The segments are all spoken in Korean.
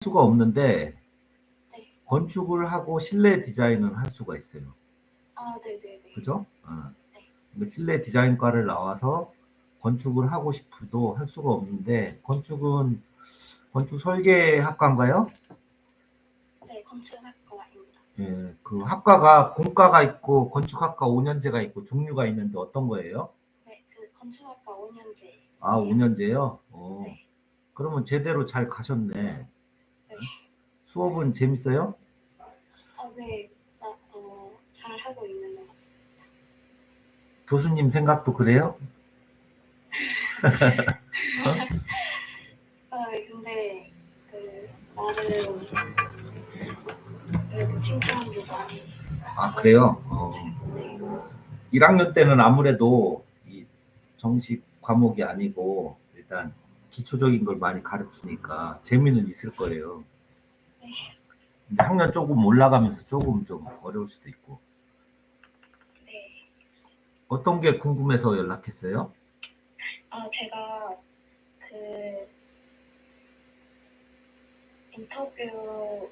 수가 없는데 네. 건축을 하고 실내 디자인을 할 수가 있어요. 네네네. 그죠? 네. 실내 디자인과를 나와서 건축을 하고 싶어도 할 수가 없는데 건축은 건축 설계학과인가요? 네, 건축학과입니다. 예, 그 학과가 공과가 있고 건축학과 5년제가 있고 종류가 있는데 어떤 거예요? 네, 그 건축학과 5년제. 5년제요? 네. 그러면 제대로 잘 가셨네. 네. 수업은 재밌어요? 네. 잘 하고 있는 것 같습니다. 교수님 생각도 그래요? 네, 근데 나름 그래도 칭찬도 많이. 그래요? 네. 1학년 때는 아무래도 이 정식 과목이 아니고 일단 기초적인 걸 많이 가르치니까 재미는 있을 거예요. 네. 이제 학년 조금 올라가면서 조금 좀 어려울 수도 있고. 네. 어떤 게 궁금해서 연락했어요? 제가 그 인터뷰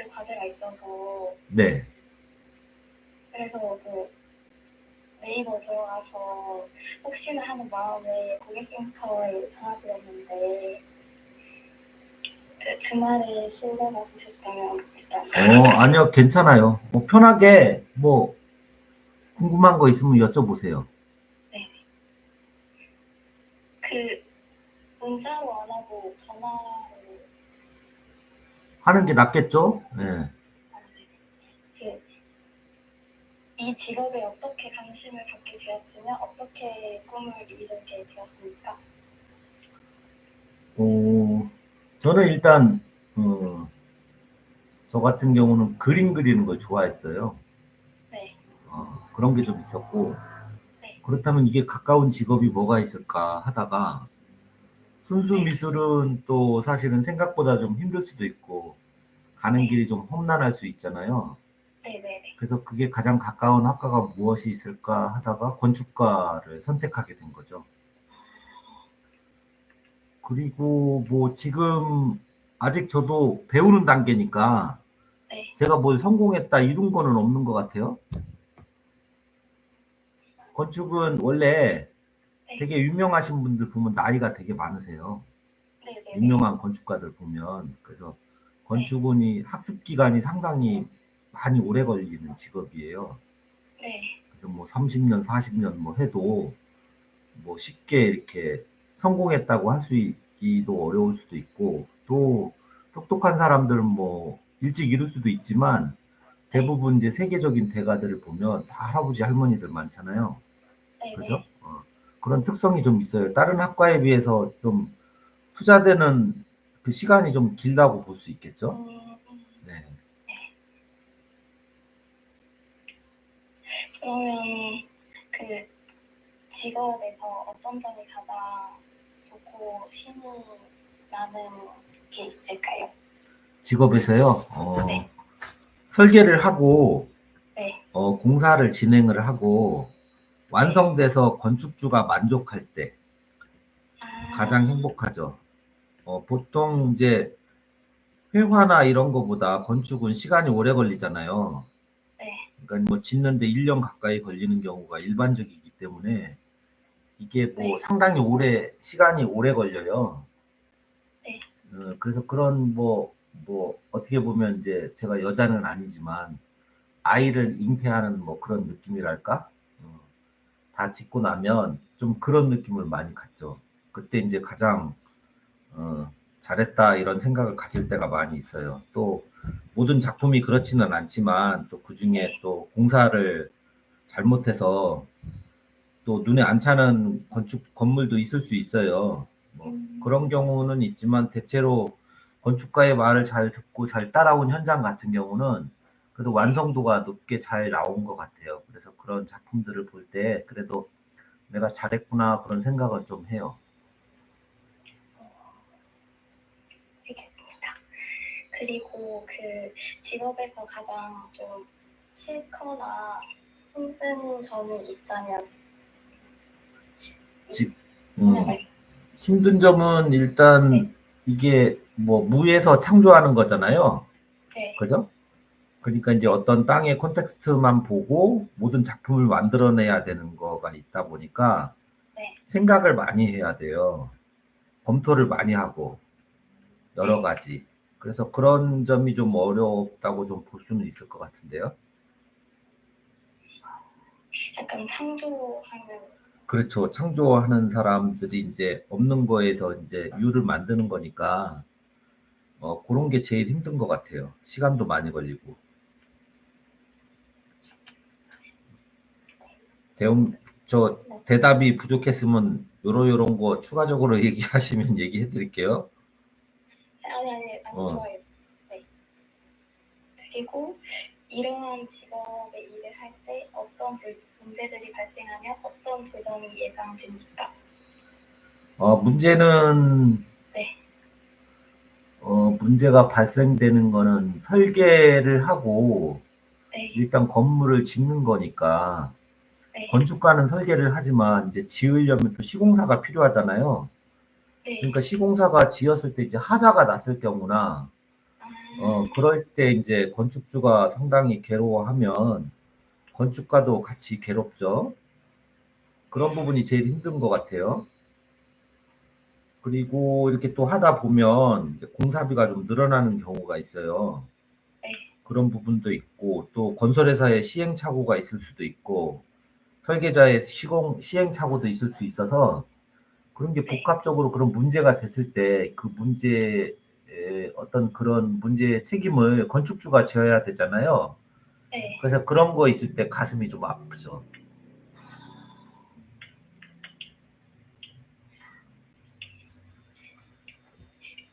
과제가 있어서. 네. 그래서 네이버 들어가서 혹시나 하는 마음에 고객센터에 전화드렸는데 주말에 실례가 되셨다면 일단. 아니요, 괜찮아요. 편하게 궁금한 거 있으면 여쭤보세요. 네. 문자로 안 하고 전화로 하는 게 낫겠죠? 네. 이 직업에 어떻게 관심을 갖게 되었으며 어떻게 꿈을 이루게 되었습니까? 저는 일단 저 같은 경우는 그림 그리는 걸 좋아했어요. 네. 그런 게 좀 있었고, 네. 그렇다면 이게 가까운 직업이 뭐가 있을까 하다가 순수 네. 미술은 또 사실은 생각보다 좀 힘들 수도 있고 가는 네. 길이 좀 험난할 수 있잖아요. 네네네. 그래서 그게 가장 가까운 학과가 무엇이 있을까 하다가 건축과를 선택하게 된 거죠. 그리고 지금 아직 저도 배우는 단계니까 네. 제가 뭘 성공했다 이런 거는 없는 것 같아요. 건축은 원래 네. 되게 유명하신 분들 보면 나이가 되게 많으세요. 네네네. 유명한 건축가들 보면. 그래서 네. 건축은 이 학습 기간이 상당히 많이 오래 걸리는 직업이에요. 네. 그래서 30년, 40년 해도 쉽게 이렇게 성공했다고 할 수 있기도 어려울 수도 있고, 또 똑똑한 사람들은 일찍 이룰 수도 있지만 네. 대부분 이제 세계적인 대가들을 보면 다 할아버지 할머니들 많잖아요. 그죠? 네네. 그런 특성이 좀 있어요. 다른 학과에 비해서 좀 투자되는 그 시간이 좀 길다고 볼 수 있겠죠? 네. 네. 그러면 그 직업에서 어떤 점이 가장 좋고 신이 나는 게 있을까요? 직업에서요. 네. 설계를 하고 네. 공사를 진행을 하고 네. 완성돼서 건축주가 만족할 때 가장 행복하죠. 보통 이제 회화나 이런 거보다 건축은 시간이 오래 걸리잖아요. 네. 그러니까 짓는데 1년 가까이 걸리는 경우가 일반적이기 때문에 이게 네. 상당히 시간이 오래 걸려요. 네. 그래서 그런 어떻게 보면 이제 제가 여자는 아니지만 아이를 잉태하는 그런 느낌이랄까? 다 짓고 나면 좀 그런 느낌을 많이 갖죠. 그때 이제 가장 잘했다 이런 생각을 가질 때가 많이 있어요. 또 모든 작품이 그렇지는 않지만 또 그중에 또 공사를 잘못해서 또 눈에 안 차는 건축 건물도 있을 수 있어요. 그런 경우는 있지만 대체로 건축가의 말을 잘 듣고 잘 따라온 현장 같은 경우는 그래도 완성도가 높게 잘 나온 것 같아요. 그래서 그런 작품들을 볼 때 그래도 내가 잘했구나 그런 생각을 좀 해요. 알겠습니다. 그리고 직업에서 가장 좀 싫거나 힘든 점이 있다면 힘든 점은 일단 이게 뭐 무에서 창조하는 거잖아요. 네. 그죠? 그러니까 이제 어떤 땅의 콘텍스트만 보고 모든 작품을 만들어내야 되는 거가 있다 보니까 네. 생각을 많이 해야 돼요. 검토를 많이 하고 여러 네. 가지. 그래서 그런 점이 좀 어렵다고 좀 볼 수는 있을 것 같은데요. 약간 창조하면 그렇죠. 창조하는 사람들이 이제 없는 거에서 이제 유를 만드는 거니까 그런 게 제일 힘든 것 같아요. 시간도 많이 걸리고. 대음 저 네. 대답이 부족했으면 요런 거 추가적으로 얘기하시면 얘기해 드릴게요. 아니 어. 좋아요. 네. 그리고 이러한 직업의 일을 할 때 어떤 문제들이 발생하면 어떤 도전이 예상됩니까? 문제는 네. 문제가 발생되는 거는 설계를 하고 네. 일단 건물을 짓는 거니까 네. 건축가는 설계를 하지만 이제 지으려면 또 시공사가 필요하잖아요. 네. 그러니까 시공사가 지었을 때 이제 하자가 났을 경우나 아, 그럴 때 이제 건축주가 상당히 괴로워하면 건축가도 같이 괴롭죠. 그런 부분이 제일 힘든 것 같아요. 그리고 이렇게 또 하다 보면 이제 공사비가 좀 늘어나는 경우가 있어요. 네. 그런 부분도 있고 또 건설회사의 시행착오가 있을 수도 있고 설계자의 시행착오도 있을 수 있어서 그런 게 네. 복합적으로 그런 문제가 됐을 때 그 문제에 어떤 그런 문제의 책임을 건축주가 져야 되잖아요. 네. 그래서 그런 거 있을 때 가슴이 좀 아프죠.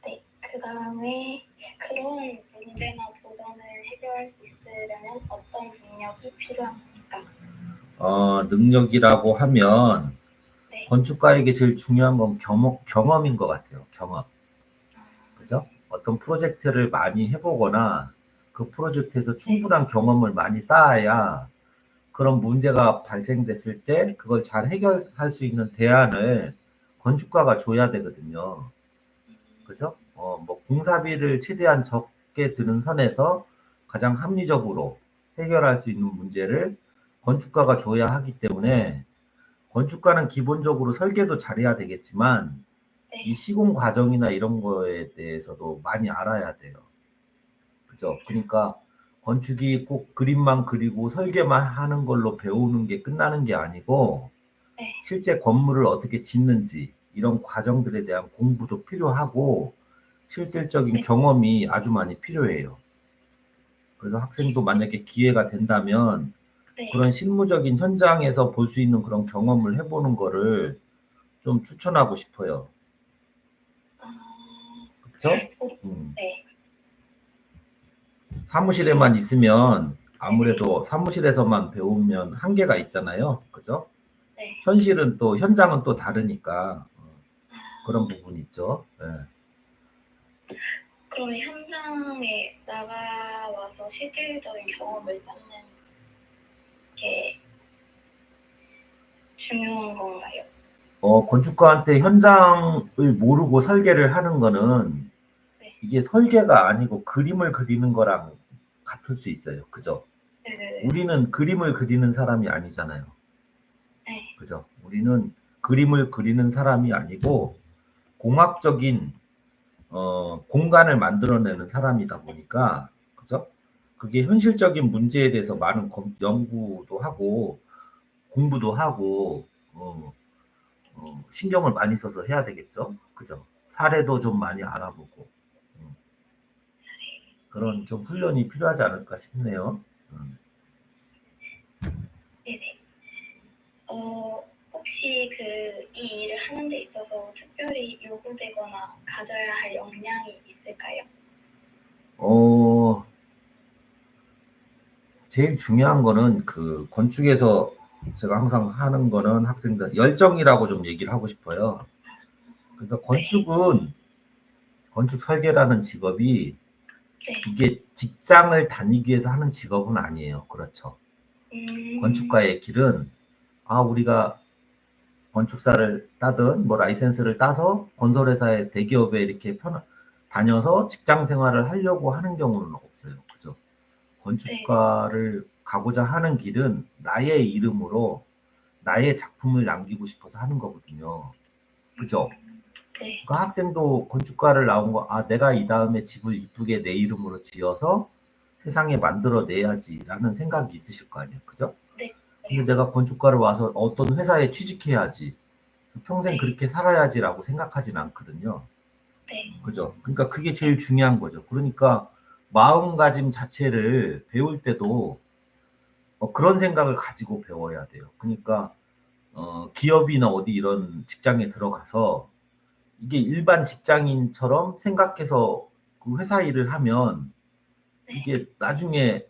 네. 그 다음에 그런 문제나 도전을 해결할 수 있으려면 어떤 능력이 필요합니까? 능력이라고 하면 네. 건축가에게 제일 중요한 건 경험인 것 같아요. 경험. 아, 그죠? 어떤 프로젝트를 많이 해보거나 그 프로젝트에서 네. 충분한 경험을 많이 쌓아야 그런 문제가 발생됐을 때 그걸 잘 해결할 수 있는 대안을 건축가가 줘야 되거든요. 음, 그죠? 뭐 공사비를 최대한 적게 드는 선에서 가장 합리적으로 해결할 수 있는 문제를 건축가가 줘야 하기 때문에 건축가는 기본적으로 설계도 잘해야 되겠지만 이 네. 시공 과정이나 이런 거에 대해서도 많이 알아야 돼요. 그죠? 그러니까 건축이 꼭 그림만 그리고 설계만 하는 걸로 배우는 게 끝나는 게 아니고 네. 실제 건물을 어떻게 짓는지 이런 과정들에 대한 공부도 필요하고 실질적인 네. 경험이 아주 많이 필요해요. 그래서 학생도 만약에 기회가 된다면 네. 그런 실무적인 현장에서 볼 수 있는 그런 경험을 해보는 거를 좀 추천하고 싶어요. 아, 그렇죠? 오, 네. 사무실에만 있으면 네네. 아무래도 사무실에서만 배우면 한계가 있잖아요. 그죠? 네. 현실은 또 현장은 또 다르니까 아, 그런 부분이 있죠. 예. 그러면 현장에 나가와서 실질적인 경험을 쌓는 게 중요한 건가요? 건축가한테 현장을 모르고 설계를 하는 거는 네. 이게 설계가 아니고 그림을 그리는 거랑 같을 수 있어요. 그죠? 네네네. 우리는 그림을 그리는 사람이 아니잖아요. 네. 그죠? 우리는 그림을 그리는 사람이 아니고 공학적인 공간을 만들어내는 사람이다 보니까 그죠? 그게 현실적인 문제에 대해서 많은 연구도 하고 공부도 하고 신경을 많이 써서 해야 되겠죠? 그죠? 사례도 좀 많이 알아보고 음, 그런 좀 훈련이 필요하지 않을까 싶네요. 음. 네네. 혹시 이 일을 하는 데 있어서 특별히 요구되거나 가져야 할 역량이 있을까요? 어, 제일 중요한 거는 그 건축에서 제가 항상 하는 거는 학생들 열정이라고 좀 얘기를 하고 싶어요. 그러니까 네. 건축 설계라는 직업이 네. 이게 직장을 다니기 위해서 하는 직업은 아니에요. 그렇죠. 음, 건축가의 길은 우리가 건축사를 따든 뭐 라이센스를 따서 건설회사의 대기업에 이렇게 다녀서 직장 생활을 하려고 하는 경우는 없어요. 그죠? 네. 건축가를 가고자 하는 길은 나의 이름으로 나의 작품을 남기고 싶어서 하는 거거든요. 그죠? 네. 그러니까 학생도 건축가를 나온 거, 아, 내가 이 다음에 집을 이쁘게 내 이름으로 지어서 세상에 만들어내야지라는 생각이 있으실 거 아니에요. 그죠? 네. 근데 내가 건축가를 와서 어떤 회사에 취직해야지, 평생 네. 그렇게 살아야지라고 생각하진 않거든요. 네. 그죠? 그러니까 그게 제일 중요한 거죠. 그러니까 마음가짐 자체를 배울 때도 그런 생각을 가지고 배워야 돼요. 그러니까 기업이나 어디 이런 직장에 들어가서 이게 일반 직장인처럼 생각해서 그 회사 일을 하면 네. 이게 나중에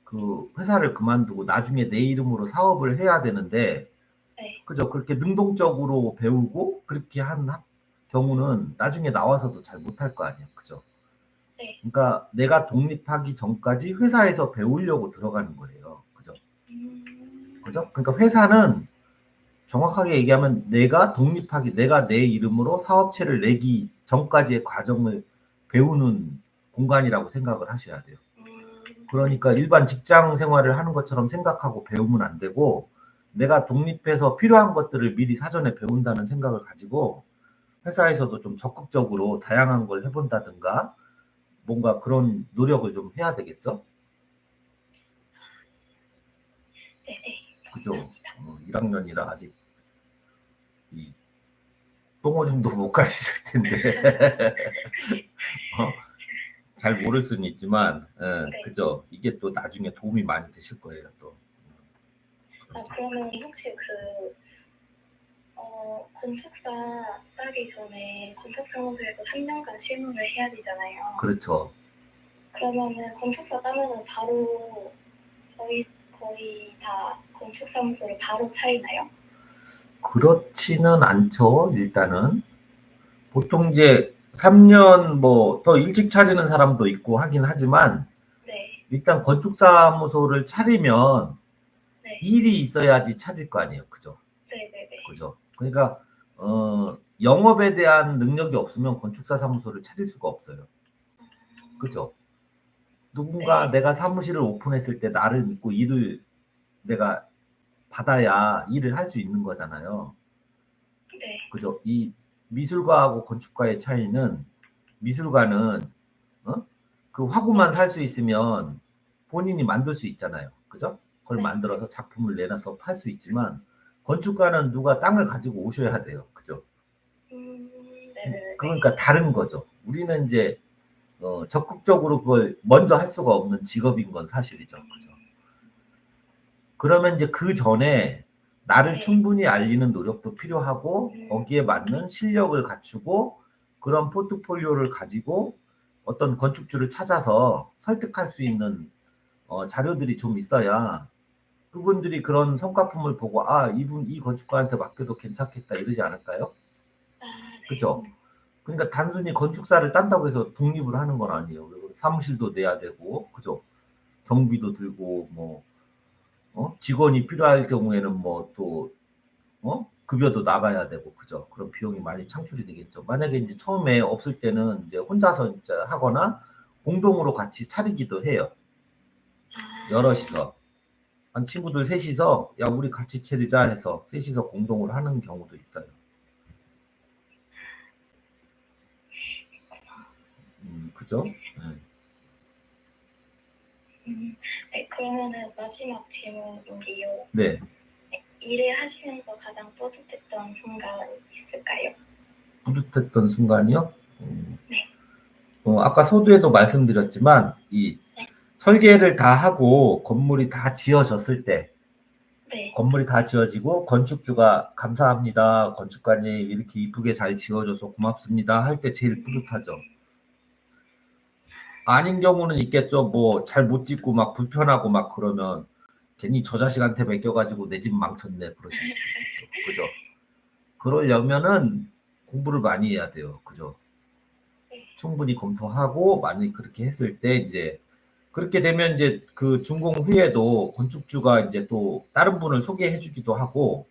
그 회사를 그만두고 나중에 내 이름으로 사업을 해야 되는데, 네. 그죠? 그렇게 능동적으로 배우고 그렇게 한 경우는 나중에 나와서도 잘 못할 거 아니에요. 그죠? 네. 그러니까 내가 독립하기 전까지 회사에서 배우려고 들어가는 거예요. 그죠? 그죠? 그러니까 회사는 정확하게 얘기하면 내가 독립하기, 내가 내 이름으로 사업체를 내기 전까지의 과정을 배우는 공간이라고 생각을 하셔야 돼요. 그러니까 일반 직장 생활을 하는 것처럼 생각하고 배우면 안 되고, 내가 독립해서 필요한 것들을 미리 사전에 배운다는 생각을 가지고 회사에서도 좀 적극적으로 다양한 걸 해본다든가 뭔가 그런 노력을 좀 해야 되겠죠? 네. 네. 그죠? 1학년이라 아직 이 똥오줌도 못 가르칠 텐데 잘 모를 수는 있지만, 네. 그죠? 이게 또 나중에 도움이 많이 되실 거예요, 또. 그러면 혹시 건축사 따기 전에 건축사무소에서 3년간 실무를 해야 되잖아요. 그렇죠. 그러면은 건축사 따면은 바로 거의 다 건축사무소를 바로 차리나요? 그렇지는 않죠, 일단은. 보통 이제 3년 뭐 더 일찍 차리는 사람도 있고 하긴 하지만, 네. 일단 건축사무소를 차리면 네. 일이 있어야지 차릴 거 아니에요. 그죠? 네네네. 그죠? 그러니까, 영업에 대한 능력이 없으면 건축사 사무소를 차릴 수가 없어요. 그죠? 누군가 네. 내가 사무실을 오픈했을 때 나를 믿고 일을 내가 받아야 일을 할 수 있는 거잖아요. 네. 그죠? 이 미술가하고 건축가의 차이는, 미술가는 어? 그 화구만 살 수 있으면 본인이 만들 수 있잖아요. 그죠? 그걸 네. 만들어서 작품을 내놔서 팔 수 있지만, 건축가는 누가 땅을 가지고 오셔야 돼요. 그죠? 네네네. 그러니까 다른 거죠. 우리는 이제 적극적으로 그걸 먼저 할 수가 없는 직업인 건 사실이죠. 그죠? 그러면 이제 그 전에 나를 네. 충분히 알리는 노력도 필요하고, 거기에 맞는 실력을 갖추고 그런 포트폴리오를 가지고 어떤 건축주를 찾아서 설득할 수 있는 자료들이 좀 있어야 그분들이 그런 성과품을 보고, 아, 이분 이 건축가한테 맡겨도 괜찮겠다 이러지 않을까요? 네. 그죠? 그러니까 단순히 건축사를 딴다고 해서 독립을 하는 건 아니에요. 사무실도 내야 되고, 그죠? 경비도 들고, 뭐, 직원이 필요할 경우에는 뭐 또, 급여도 나가야 되고, 그죠? 그런 비용이 많이 창출이 되겠죠. 만약에 이제 처음에 없을 때는 이제 혼자서 이제 하거나 공동으로 같이 차리기도 해요. 여럿이서. 한 친구들 셋이서, 야, 우리 같이 차리자 해서 셋이서 공동으로 하는 경우도 있어요. 그죠? 네. 그러면은 마지막 질문인데요. 네. 일을 하시면서 가장 뿌듯했던 순간 있을까요? 뿌듯했던 순간이요? 네. 아까 서두에도 말씀드렸지만, 이 네. 설계를 다 하고 건물이 다 지어졌을 때, 네. 건물이 다 지어지고 건축주가 감사합니다, 건축가님 이렇게 이쁘게 잘 지어줘서 고맙습니다 할 때 제일 뿌듯하죠. 아닌 경우는 있겠죠. 뭐 잘 못 짓고 막 불편하고 막 그러면 괜히 저 자식한테 맡겨가지고 내 집 망쳤네 그러실 수도 있겠죠. 그죠? 그러려면은 공부를 많이 해야 돼요. 그죠? 네. 충분히 검토하고, 만약 그렇게 했을 때 이제 그렇게 되면 이제 그 준공 후에도 건축주가 이제 또 다른 분을 소개해 주기도 하고,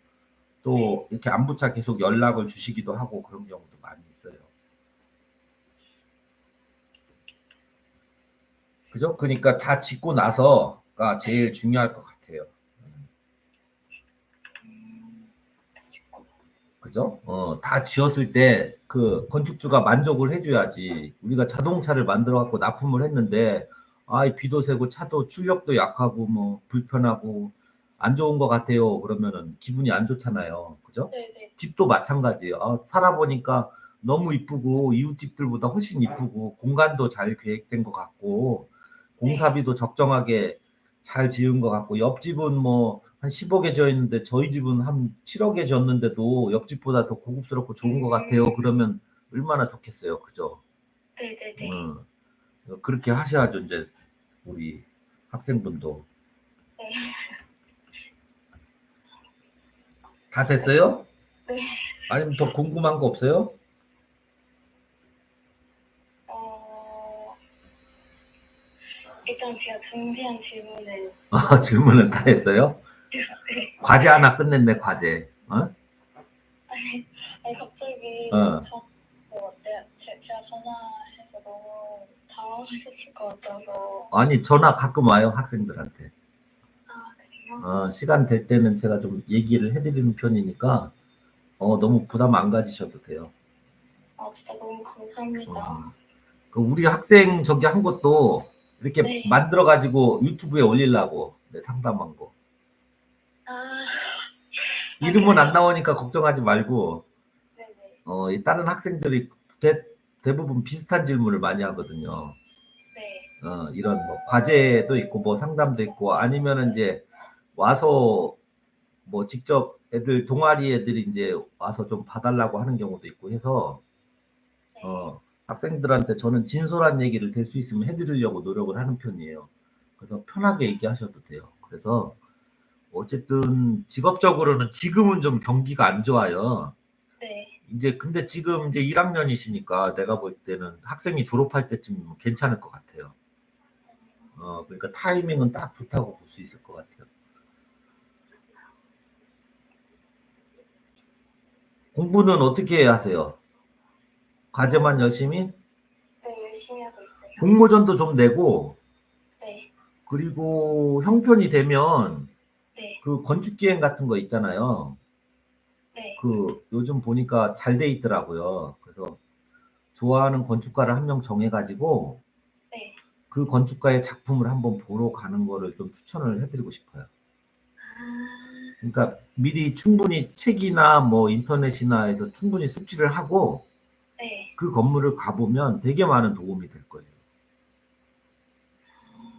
또 이렇게 안부차 계속 연락을 주시기도 하고 그런 경우도 많이 있어요. 그죠? 그러니까 다 짓고 나서가 제일 중요할 것 같아요. 다 짓고. 그죠? 다 지었을 때 그 건축주가 만족을 해줘야지. 우리가 자동차를 만들어 갖고 납품을 했는데, 아, 이 비도 새고 차도 출력도 약하고 뭐 불편하고 안 좋은 것 같아요. 그러면은 기분이 안 좋잖아요. 그죠? 네네. 집도 마찬가지예요. 아, 살아보니까 너무 이쁘고 이웃집들보다 훨씬 이쁘고 공간도 잘 계획된 것 같고 네. 공사비도 적정하게 잘 지은 것 같고 옆집은 뭐 한 10억에 지었는데 저희 집은 한 7억에 지었는데도 옆집보다 더 고급스럽고 좋은 것 같아요. 그러면 얼마나 좋겠어요. 그죠? 네네네. 음, 그렇게 하셔야죠. 이제 우리 학생분도. 네. 다 됐어요? 네. 아니면 더 궁금한 거 없어요? 어, 일단 제가 준비한 질문은 질문은 다 했어요? 네. 과제 하나 끝냈네, 과제. 어? 아니 갑자기 어. 제가 전화해서 너무 당황하셨을 것 같아서. 아니, 전화 가끔 와요, 학생들한테. 아, 그래요? 시간 될 때는 제가 좀 얘기를 해드리는 편이니까, 너무 부담 안 가지셔도 돼요. 아, 진짜 너무 감사합니다. 어, 우리 학생 저기 한 것도 이렇게 네. 만들어가지고 유튜브에 올리려고, 네, 상담한 거. 아, 이름은 안 그래요? 나오니까 걱정하지 말고, 네네. 이 다른 학생들이 대부분 비슷한 질문을 많이 하거든요. 네. 이런 뭐 과제도 있고, 뭐 상담도 있고, 아니면은 이제 와서 뭐 직접 애들 동아리 애들이 이제 와서 좀 봐달라고 하는 경우도 있고 해서 네. 학생들한테 저는 진솔한 얘기를 될 수 있으면 해드리려고 노력을 하는 편이에요. 그래서 편하게 얘기하셔도 돼요. 그래서 어쨌든 직업적으로는 지금은 좀 경기가 안 좋아요. 네. 이제 근데 지금 이제 1학년이시니까 내가 볼 때는 학생이 졸업할 때쯤 괜찮을 것 같아요. 그러니까 타이밍은 딱 좋다고 볼 수 있을 것 같아요. 공부는 어떻게 하세요? 과제만 열심히? 네, 열심히 하고 있어요. 공모전도 좀 내고 네. 그리고 형편이 되면 네. 그 건축기행 같은 거 있잖아요. 네. 그 요즘 보니까 잘 돼 있더라고요. 그래서 좋아하는 건축가를 한 명 정해가지고 네. 그 건축가의 작품을 한번 보러 가는 거를 좀 추천을 해드리고 싶어요. 아, 그러니까 미리 충분히 책이나 뭐 인터넷이나 해서 충분히 숙지를 하고 네. 그 건물을 가보면 되게 많은 도움이 될 거예요.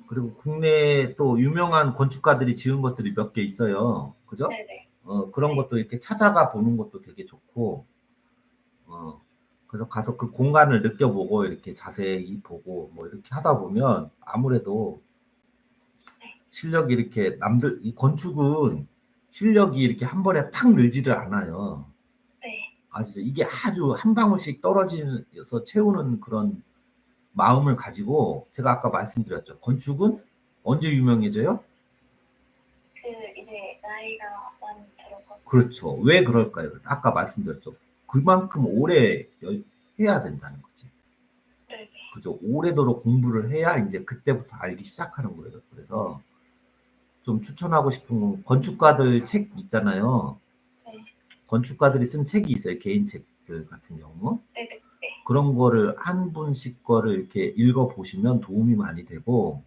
그리고 국내에 또 유명한 건축가들이 지은 것들이 몇 개 있어요. 그죠? 네네. 그런 네. 것도 이렇게 찾아가 보는 것도 되게 좋고, 어, 그래서 가서 그 공간을 느껴보고 이렇게 자세히 보고 뭐 이렇게 하다 보면 아무래도 네. 실력이 이렇게 이 건축은 실력이 이렇게 한 번에 팍 늘지를 않아요. 네. 아시죠? 이게 아주 한 방울씩 떨어지면서 채우는 그런 마음을 가지고 제가 아까 말씀드렸죠. 건축은 언제 유명해져요? 그 이제 나이가 많이 들어가고. 그렇죠. 왜 그럴까요? 아까 말씀드렸죠. 그만큼 오래 해야 된다는 거지. 네네. 그죠? 오래도록 공부를 해야 이제 그때부터 알기 시작하는 거예요. 그래서 좀 추천하고 싶은 건 건축가들 책 있잖아요. 네. 건축가들이 쓴 책이 있어요. 개인 책들 같은 경우. 네네. 네. 그런 거를 한 분씩 거를 이렇게 읽어보시면 도움이 많이 되고,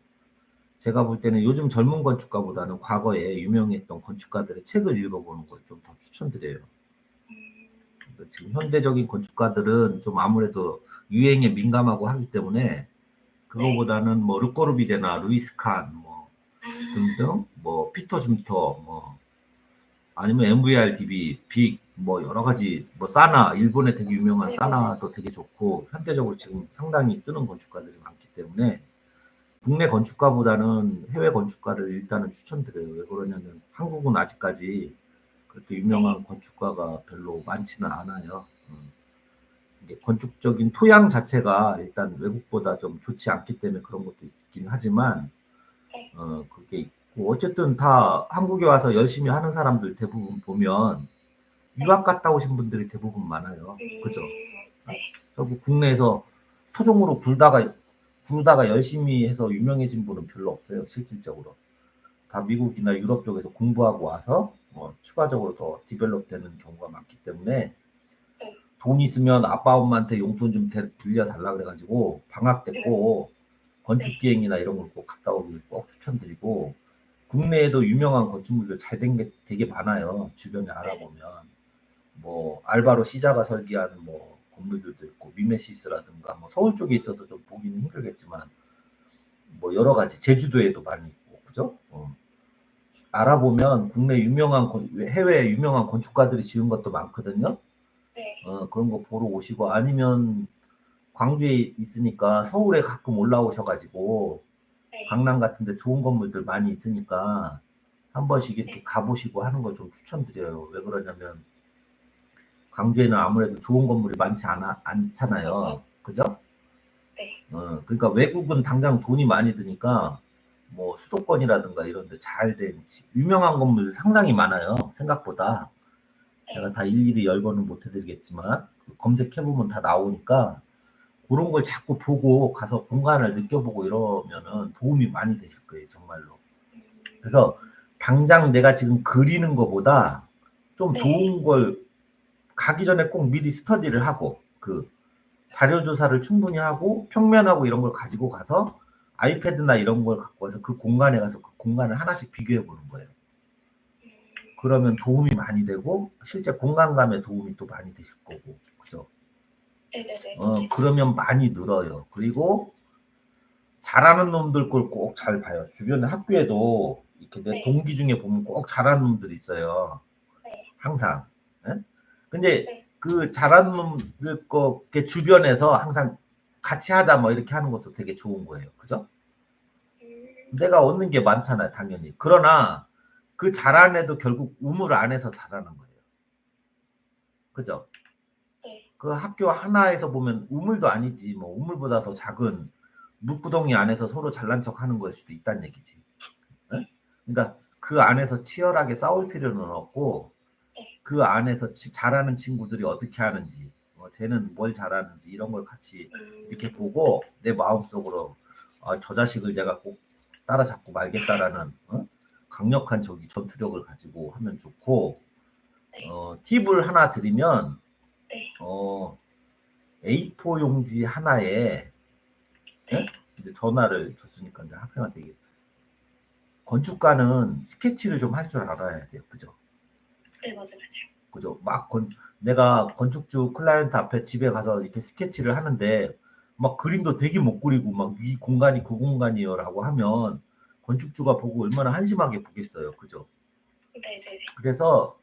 제가 볼 때는 요즘 젊은 건축가보다는 과거에 유명했던 건축가들의 책을 읽어보는 걸 좀 더 추천드려요. 음, 지금 현대적인 건축가들은 좀 아무래도 유행에 민감하고 하기 때문에 네. 그거보다는 뭐 르꼬르비제나 루이스 칸 뭐 아, 등등 뭐 피터 줌터 뭐 아니면 MVRDB 빅 뭐 여러 가지 뭐 사나 일본에 되게 유명한 네네. 사나도 되게 좋고 현대적으로 지금 상당히 뜨는 건축가들이 많기 때문에 국내 건축가보다는 해외 건축가를 일단은 추천드려요. 왜 그러냐면 한국은 아직까지 그렇게 네. 유명한 건축가가 별로 많지는 않아요. 이게 건축적인 토양 자체가 일단 외국보다 좀 좋지 않기 때문에 그런 것도 있긴 하지만, 네. 그게 있고, 어쨌든 다 한국에 와서 열심히 하는 사람들 대부분 보면 네. 유학 갔다 오신 분들이 대부분 많아요. 그죠? 네. 결국 국내에서 토종으로 부르다가 열심히 해서 유명해진 분은 별로 없어요, 실질적으로. 다 미국이나 유럽 쪽에서 공부하고 와서 추가적으로 더 디벨롭 되는 경우가 많기 때문에 네. 돈 있으면 아빠 엄마한테 용돈 좀 빌려달라 그래가지고 방학 때 꼭 건축 비행이나 이런 걸 꼭 갔다 오길 꼭 추천드리고, 국내에도 유명한 건축물들 잘 된 게 되게 많아요. 주변에 알아보면 뭐 알바로 시자가 설계한 뭐 건물들도 있고, 미메시스라든가 뭐 서울 쪽에 있어서 좀 보기는 힘들겠지만 뭐 여러 가지 제주도에도 많이 있고, 그죠? 알아보면 국내 유명한 해외 유명한 건축가들이 지은 것도 많거든요. 네. 그런 거 보러 오시고, 아니면 광주에 있으니까 서울에 가끔 올라오셔가지고 네. 강남 같은데 좋은 건물들 많이 있으니까 한 번씩 이렇게 네. 가보시고 하는 거 좀 추천드려요. 왜 그러냐면 광주에는 아무래도 좋은 건물이 많지 않잖아요. 그죠? 네. 그러니까 외국은 당장 돈이 많이 드니까 뭐 수도권이라든가 이런 데 잘 된 유명한 건물 상당히 많아요. 생각보다. 제가 다 일일이 열거는 못 해드리겠지만 검색해보면 다 나오니까 그런 걸 자꾸 보고 가서 공간을 느껴보고 이러면은 도움이 많이 되실 거예요, 정말로. 그래서 당장 내가 지금 그리는 것보다 좀 네. 좋은 걸 가기 전에 꼭 미리 스터디를 하고, 그 자료 조사를 충분히 하고 평면하고 이런 걸 가지고 가서 아이패드나 이런 걸 갖고 와서 그 공간에 가서 그 공간을 하나씩 비교해 보는 거예요. 그러면 도움이 많이 되고 실제 공간감에 도움이 또 많이 되실 거고, 그죠? 네네네. 그러면 많이 늘어요. 그리고 잘하는 놈들 걸 꼭 잘 봐요. 주변에 학교에도 이렇게 내 네. 동기 중에 보면 꼭 잘하는 놈들이 있어요. 네. 항상. 예? 근데 네. 그 잘하는 놈들 거 주변에서 항상 같이 하자 뭐 이렇게 하는 것도 되게 좋은 거예요. 그죠? 내가 얻는 게 많잖아요, 당연히. 그러나 그 잘하는 애도 결국 우물 안에서 잘하는 거예요. 그죠? 네. 그 학교 하나에서 보면 우물도 아니지, 뭐 우물보다 더 작은 물구덩이 안에서 서로 잘난 척 하는 걸 수도 있다는 얘기지. 예? 그러니까 그 안에서 치열하게 싸울 필요는 없고, 그 안에서 잘하는 친구들이 어떻게 하는지, 쟤는 뭘 잘하는지 이런 걸 같이 이렇게 보고 내 마음속으로 저 자식을 내가 꼭 따라잡고 말겠다라는 강력한 전투력을 가지고 하면 좋고, 팁을 하나 드리면 네. A4 용지 하나에 예? 이제 전화를 줬으니까 이제 학생한테 얘기해. 건축가는 스케치를 좀 할 줄 알아야 돼요. 그죠? 네, 맞아요. 그죠? 내가 건축주 클라이언트 앞에 집에 가서 이렇게 스케치를 하는데 막 그림도 되게 못 그리고 막 이 공간이 그 공간이요라고 하면 건축주가 보고 얼마나 한심하게 보겠어요. 그죠? 네네네. 그래서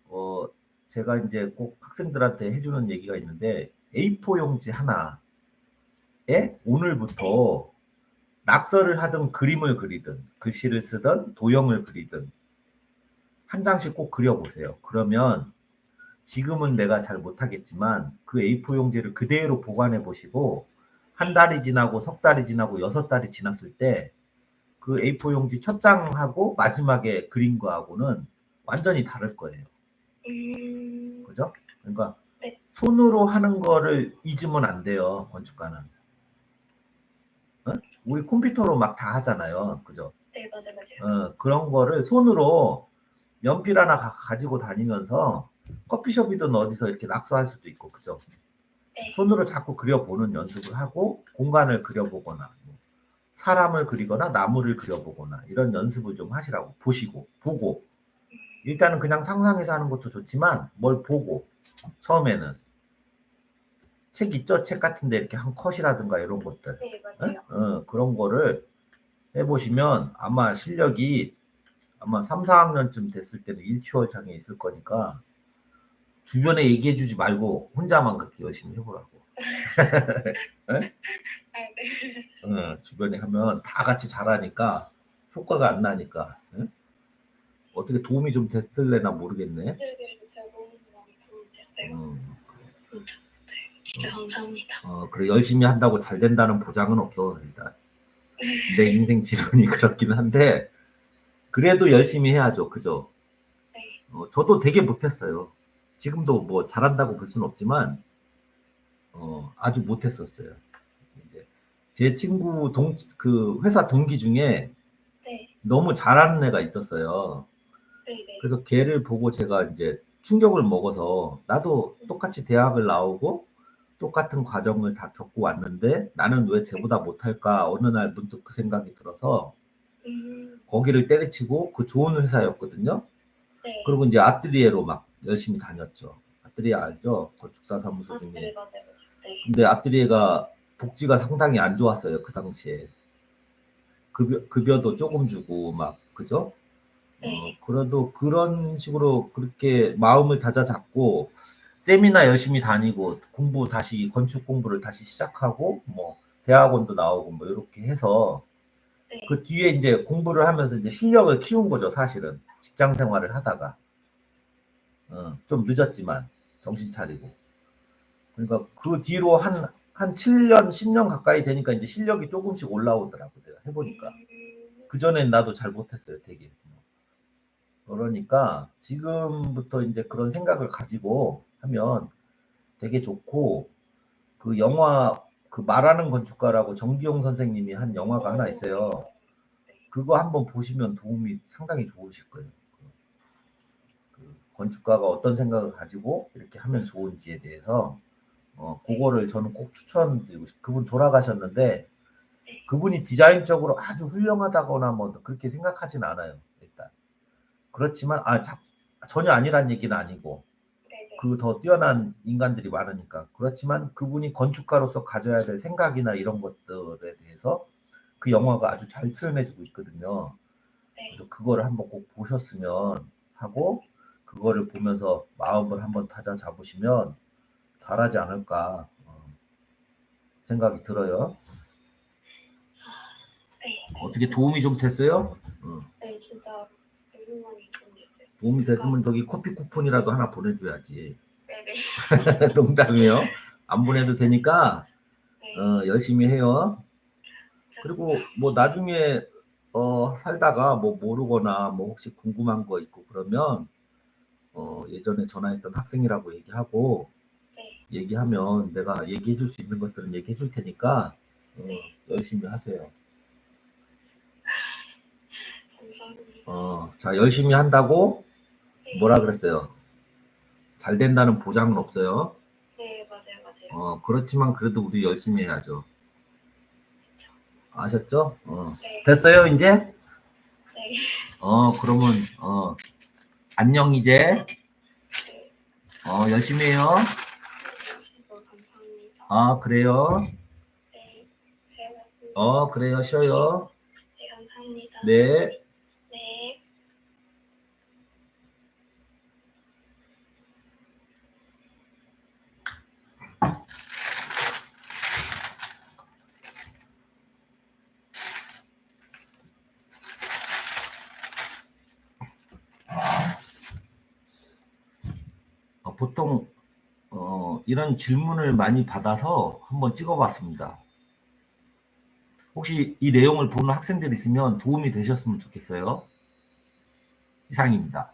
제가 이제 꼭 학생들한테 해주는 얘기가 있는데, A4 용지 하나에 오늘부터 낙서를 하든 그림을 그리든 글씨를 쓰든 도형을 그리든 한 장씩 꼭 그려보세요. 그러면 지금은 내가 잘 못하겠지만 그 A4 용지를 그대로 보관해 보시고 한 달이 지나고 석 달이 지나고 6달이 지났을 때 그 A4 용지 첫 장하고 마지막에 그린 거하고는 완전히 다를 거예요. 그죠? 그러니까 네. 손으로 하는 거를 잊으면 안 돼요, 건축가는. 우리 컴퓨터로 막 다 하잖아요. 그죠? 네, 맞아요. 그런 거를 손으로 연필 하나 가지고 다니면서 커피숍이든 어디서 이렇게 낙서할 수도 있고, 그죠? 네. 손으로 자꾸 그려보는 연습을 하고 공간을 그려보거나 사람을 그리거나 나무를 그려보거나 이런 연습을 좀 하시라고. 보고 일단은 그냥 상상해서 하는 것도 좋지만 뭘 보고, 처음에는 책 있죠? 책 같은데 이렇게 한 컷이라든가 이런 것들, 네, 맞아요. 그런 거를 해보시면 아마 실력이 아마 3, 4학년쯤 됐을 때는 일취월장에 있을 거니까 주변에 얘기해주지 말고 혼자만 그렇게 열심히 해보라고. 예? 네. 주변에 하면 다 같이 잘하니까 효과가 안 나니까. 예? 어떻게 도움이 좀 됐을래나 모르겠네. 네, 제가 너무 많이 도움이 됐어요. 음, 진짜 감사합니다. 그래, 열심히 한다고 잘 된다는 보장은 없어, 일단. 내 인생 지론이 그렇긴 한데, 그래도 열심히 해야죠. 그죠? 네. 저도 되게 못했어요. 지금도 뭐 잘한다고 볼 수는 없지만, 아주 못했었어요. 이제 제 친구 그 회사 동기 중에 네. 너무 잘하는 애가 있었어요. 네네. 그래서 걔를 보고 제가 이제 충격을 먹어서 나도 똑같이 대학을 나오고 똑같은 과정을 다 겪고 왔는데 나는 왜 쟤보다 못할까? 어느 날 문득 그 생각이 들어서 거기를 때려치고 그 좋은 회사였거든요. 네. 그리고 이제 아뜨리에로 막 열심히 다녔죠. 아뜨리에 알죠? 건축사 사무소 아, 중에. 네, 맞아요, 맞아요. 네. 근데 아뜨리에가 복지가 상당히 안 좋았어요. 그 당시에. 급여도 조금 주고 막 그죠? 네. 그래도 그런 식으로 그렇게 마음을 다잡고 세미나 열심히 다니고 공부 다시 건축 공부를 다시 시작하고 뭐 대학원도 나오고 뭐 이렇게 해서 네. 그 뒤에 이제 공부를 하면서 이제 실력을 키운 거죠, 사실은. 직장 생활을 하다가. 좀 늦었지만 정신 차리고. 그러니까 그 뒤로 한 7년, 10년 가까이 되니까 이제 실력이 조금씩 올라오더라고, 내가 해보니까. 그전엔 나도 잘 못했어요, 되게. 그러니까 지금부터 이제 그런 생각을 가지고 하면 되게 좋고, 그 영화, 그 말하는 건축가라고 정기용 선생님이 한 영화가 하나 있어요. 그거 한번 보시면 도움이 상당히 좋으실 거예요. 그 건축가가 어떤 생각을 가지고 이렇게 하면 좋은지에 대해서 그거를 저는 꼭 추천드리고 싶어요. 그분 돌아가셨는데 그분이 디자인적으로 아주 훌륭하다거나 뭐 그렇게 생각하진 않아요. 일단 그렇지만 전혀 아니란 얘기는 아니고 그 더 뛰어난 인간들이 많으니까 그렇지만 그분이 건축가로서 가져야 될 생각이나 이런 것들에 대해서 그 영화가 아주 잘 표현해주고 있거든요. 그래서 그거를 한번 꼭 보셨으면 하고 그거를 보면서 마음을 한번 다져 잡으시면 잘하지 않을까 생각이 들어요. 네. 어떻게 도움이 좀 됐어요? 네, 진짜 너무 많이 도움이 됐어요. 도움이 됐으면 저기 커피 쿠폰이라도 하나 보내줘야지. 네네. 농담이요. 안 보내도 되니까 네. 열심히 해요. 그리고 뭐 나중에 살다가 뭐 모르거나 뭐 혹시 궁금한 거 있고 그러면 예전에 전화했던 학생이라고 얘기하고 네. 얘기하면 내가 얘기해 줄 수 있는 것들은 얘기해 줄 테니까 네. 열심히 하세요. 감사합니다. 자, 열심히 한다고 네. 뭐라 그랬어요? 잘 된다는 보장은 없어요. 네, 맞아요, 맞아요. 그렇지만 그래도 우리 열심히 해야죠. 그쵸. 아셨죠? 네. 됐어요, 이제? 네. 그러면, 안녕, 이제. 네. 열심히 해요. 해주셔서 감사합니다. 아, 그래요? 네. 잘 봤습니다. 그래요, 쉬어요. 네, 감사합니다. 네. 네. 보통, 이런 질문을 많이 받아서 한번 찍어봤습니다. 혹시 이 내용을 보는 학생들 있으면 도움이 되셨으면 좋겠어요. 이상입니다.